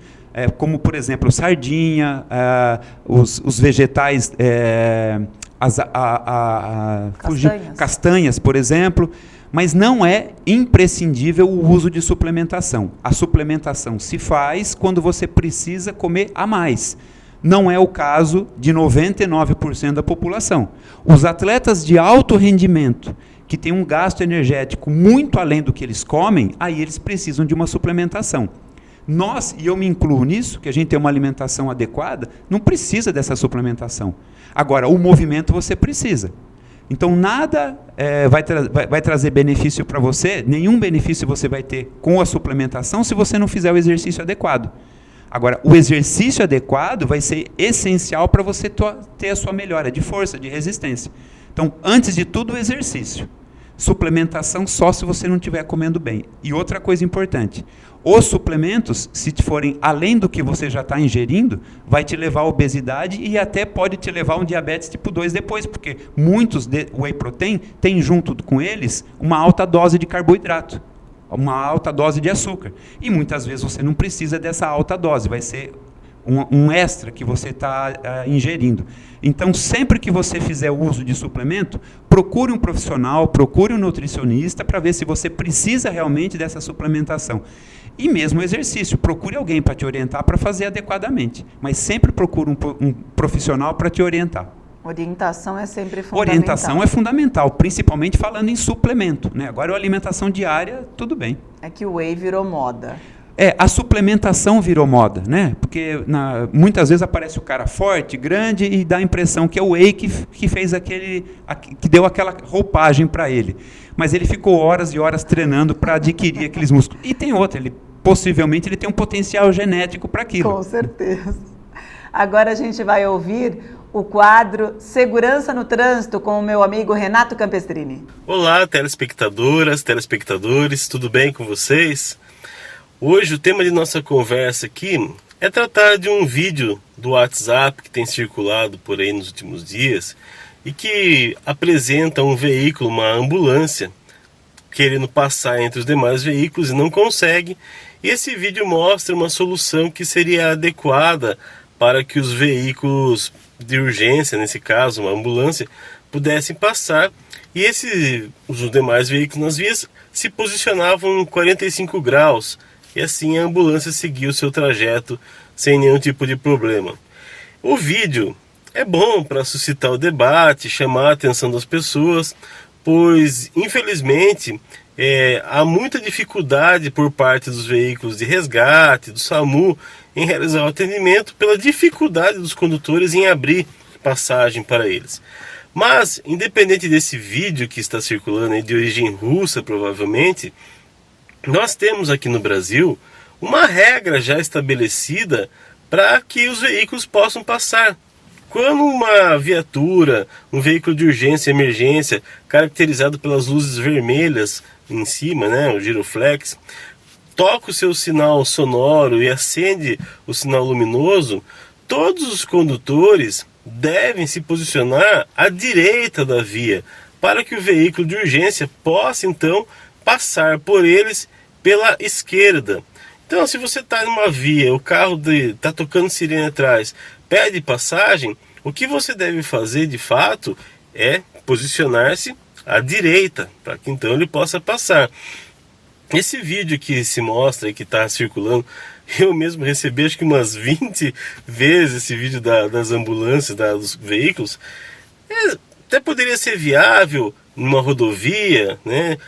como por exemplo sardinha, os vegetais, castanhas, por exemplo. Mas não é imprescindível o uso de suplementação. A suplementação se faz quando você precisa comer a mais. Não é o caso de 99% da população. Os atletas de alto rendimento, que têm um gasto energético muito além do que eles comem, aí eles precisam de uma suplementação. Nós, e eu me incluo nisso, que a gente tem uma alimentação adequada, não precisa dessa suplementação. Agora, o movimento você precisa. Então, nada vai trazer benefício para você, nenhum benefício você vai ter com a suplementação se você não fizer o exercício adequado. Agora, o exercício adequado vai ser essencial para você ter a sua melhora de força, de resistência. Então, antes de tudo, o exercício. Suplementação só se você não estiver comendo bem. E outra coisa importante, os suplementos, se forem além do que você já está ingerindo, vai te levar à obesidade e até pode te levar a um diabetes tipo 2 depois, porque muitos whey protein têm junto com eles uma alta dose de carboidrato, uma alta dose de açúcar. E muitas vezes você não precisa dessa alta dose, vai ser um extra que você está ingerindo. Então, sempre que você fizer uso de suplemento, procure um profissional, procure um nutricionista para ver se você precisa realmente dessa suplementação. E mesmo exercício, procure alguém para te orientar para fazer adequadamente. Mas sempre procure um profissional para te orientar. Orientação é sempre fundamental. Orientação é fundamental, principalmente falando em suplemento, né? Agora, a alimentação diária, tudo bem. É que o whey virou moda. A suplementação virou moda, né? Porque muitas vezes aparece o cara forte, grande e dá a impressão que é o whey que fez que deu aquela roupagem para ele. Mas ele ficou horas e horas treinando para adquirir aqueles músculos. E tem outra, possivelmente ele tem um potencial genético para aquilo. Com certeza. Agora a gente vai ouvir o quadro Segurança no Trânsito com o meu amigo Renato Campestrini. Olá, telespectadoras, telespectadores, tudo bem com vocês? Hoje o tema de nossa conversa aqui é tratar de um vídeo do WhatsApp que tem circulado por aí nos últimos dias e que apresenta um veículo, uma ambulância, querendo passar entre os demais veículos e não consegue. E esse vídeo mostra uma solução que seria adequada para que os veículos de urgência, nesse caso uma ambulância, pudessem passar. E os demais veículos nas vias se posicionavam em 45 graus. E assim a ambulância seguiu o seu trajeto sem nenhum tipo de problema. O vídeo é bom para suscitar o debate, chamar a atenção das pessoas, pois infelizmente há muita dificuldade por parte dos veículos de resgate, do SAMU, em realizar o atendimento pela dificuldade dos condutores em abrir passagem para eles. Mas, independente desse vídeo que está circulando aí, de origem russa provavelmente, nós temos aqui no Brasil uma regra já estabelecida para que os veículos possam passar. Quando uma viatura, um veículo de urgência e emergência, caracterizado pelas luzes vermelhas em cima, né, o giroflex, toca o seu sinal sonoro e acende o sinal luminoso, todos os condutores devem se posicionar à direita da via, para que o veículo de urgência possa então passar por eles pela esquerda. Então, se você está numa via, o carro está tocando sirene atrás, pede passagem, o que você deve fazer de fato é posicionar-se à direita, para que então ele possa passar. Esse vídeo que se mostra e que está circulando, eu mesmo recebi acho que umas 20 vezes esse vídeo das ambulâncias, dos veículos. Até poderia ser viável numa rodovia, né?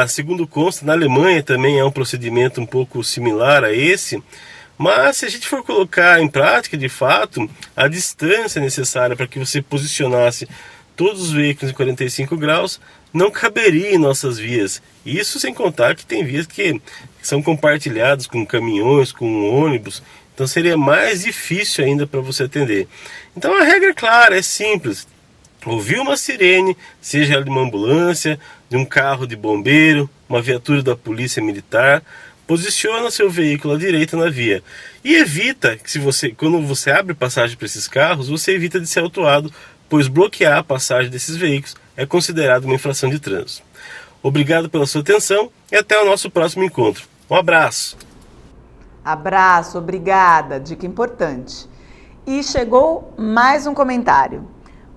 Segundo consta, na Alemanha também é um procedimento um pouco similar a esse. Mas se a gente for colocar em prática, de fato, a distância necessária para que você posicionasse todos os veículos em 45 graus não caberia em nossas vias. Isso sem contar que tem vias que são compartilhadas com caminhões, com ônibus. Então seria mais difícil ainda para você atender. Então a regra é clara, é simples. Ouviu uma sirene, seja ela de uma ambulância, de um carro de bombeiro, uma viatura da polícia militar, posiciona seu veículo à direita na via. E evita que quando você abre passagem para esses carros, você evita de ser autuado, pois bloquear a passagem desses veículos é considerado uma infração de trânsito. Obrigado pela sua atenção e até o nosso próximo encontro. Um abraço. Abraço, obrigada. Dica importante. E chegou mais um comentário.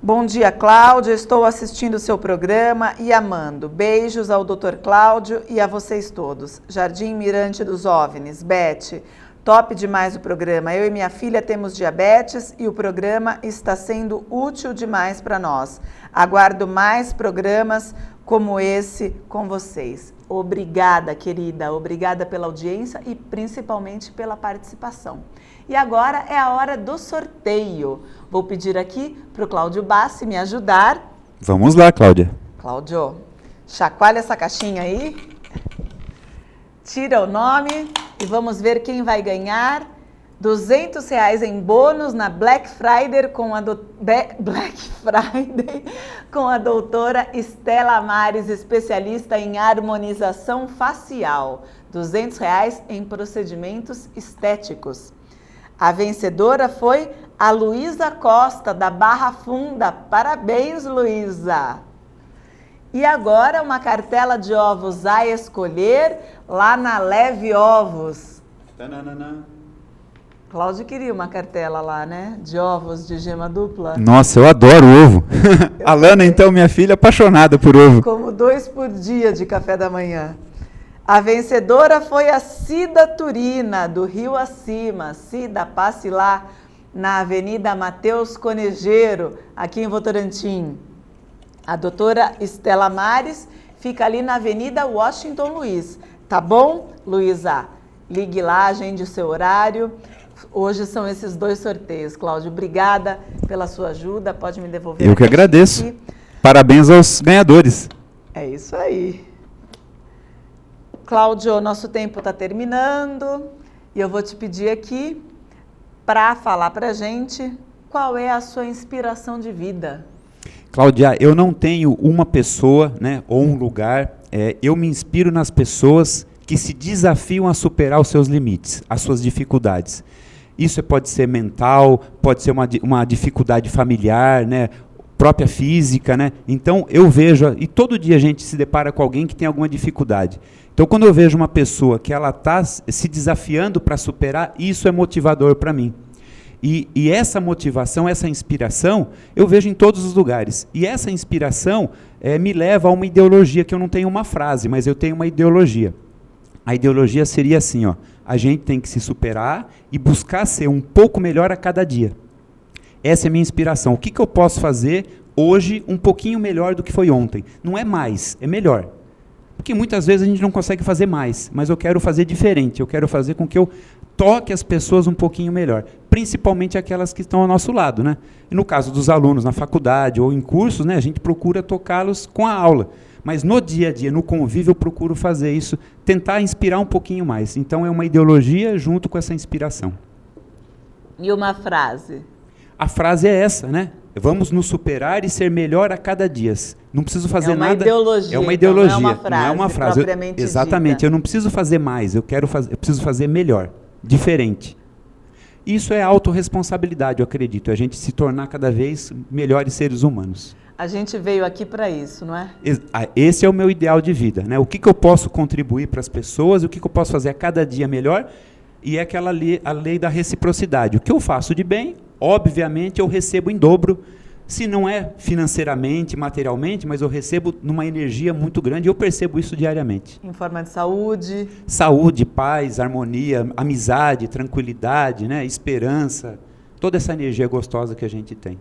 Bom dia, Cláudia. Estou assistindo o seu programa e amando. Beijos ao Dr. Cláudio e a vocês todos. Jardim Mirante dos OVNIs. Beth, top demais o programa. Eu e minha filha temos diabetes e o programa está sendo útil demais para nós. Aguardo mais programas como esse com vocês. Obrigada, querida. Obrigada pela audiência e principalmente pela participação. E agora é a hora do sorteio. Vou pedir aqui para o Cláudio Bassi me ajudar. Vamos lá, Cláudia. Cláudio, chacoalha essa caixinha aí. Tira o nome e vamos ver quem vai ganhar R$200 em bônus na Black Friday com a doutora Estela Mares, especialista em harmonização facial. R$200 em procedimentos estéticos. A vencedora foi a Luísa Costa, da Barra Funda. Parabéns, Luísa! E agora uma cartela de ovos a escolher lá na Leve Ovos. Tananana. Cláudio queria uma cartela lá, né? De ovos de gema dupla. Nossa, eu adoro ovo. A Lana, então, minha filha, apaixonada por ovo. Como 2 por dia de café da manhã. A vencedora foi a Cida Turina, do Rio Acima. Cida, passe lá na Avenida Mateus Conejeiro, aqui em Votorantim. A doutora Estela Mares fica ali na Avenida Washington Luiz. Tá bom, Luísa? Ligue lá, agende o seu horário. Hoje são esses 2 sorteios. Cláudio, obrigada pela sua ajuda. Pode me devolver. Eu que agradeço. Aqui. Parabéns aos ganhadores. É isso aí. Cláudio, nosso tempo está terminando e eu vou te pedir aqui para falar para a gente qual é a sua inspiração de vida. Cláudia, eu não tenho uma pessoa, né, ou um lugar. Eu me inspiro nas pessoas que se desafiam a superar os seus limites, as suas dificuldades. Isso pode ser mental, pode ser uma dificuldade familiar, né, própria física, né? Então eu vejo, e todo dia a gente se depara com alguém que tem alguma dificuldade. Então quando eu vejo uma pessoa que ela está se desafiando para superar, isso é motivador para mim. E essa motivação, essa inspiração, eu vejo em todos os lugares. E essa inspiração me leva a uma ideologia, que eu não tenho uma frase, mas eu tenho uma ideologia. A ideologia seria assim, ó, a gente tem que se superar e buscar ser um pouco melhor a cada dia. Essa é a minha inspiração. O que eu posso fazer hoje um pouquinho melhor do que foi ontem? Não é mais, é melhor. Porque muitas vezes a gente não consegue fazer mais, mas eu quero fazer diferente, eu quero fazer com que eu toque as pessoas um pouquinho melhor, principalmente aquelas que estão ao nosso lado, né? E no caso dos alunos na faculdade ou em cursos, né, a gente procura tocá-los com a aula, mas no dia a dia, no convívio, eu procuro fazer isso, tentar inspirar um pouquinho mais. Então é uma ideologia junto com essa inspiração. E uma frase? a frase é essa, né? Vamos nos superar e ser melhor a cada dia. Não preciso fazer nada. Ideologia, é uma ideologia, não é uma frase. Exatamente, dita. eu não preciso fazer mais, eu preciso fazer melhor, diferente. Isso é autorresponsabilidade, eu acredito, a gente se tornar cada vez melhores seres humanos. A gente veio aqui para isso, não é? Esse é o meu ideal de vida, né? O que eu posso contribuir para as pessoas, o que eu posso fazer a cada dia melhor, e é aquela a lei da reciprocidade. O que eu faço de bem, obviamente eu recebo em dobro, se não é financeiramente, materialmente, mas eu recebo numa energia muito grande e eu percebo isso diariamente. Em forma de saúde. Saúde, paz, harmonia, amizade, tranquilidade, né? Esperança, toda essa energia gostosa que a gente tem.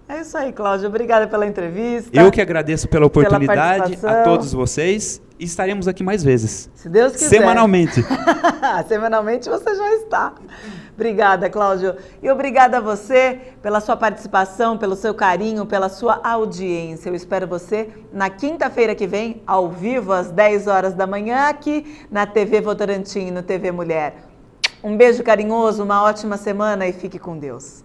É isso aí, Cláudio. Obrigada pela entrevista. Eu que agradeço pela oportunidade a todos vocês e estaremos aqui mais vezes. Se Deus quiser. Semanalmente. Semanalmente você já está. Obrigada, Cláudio. E obrigada a você pela sua participação, pelo seu carinho, pela sua audiência. Eu espero você na quinta-feira que vem, ao vivo, às 10 horas da manhã, aqui na TV Votorantim, no TV Mulher. Um beijo carinhoso, uma ótima semana e fique com Deus.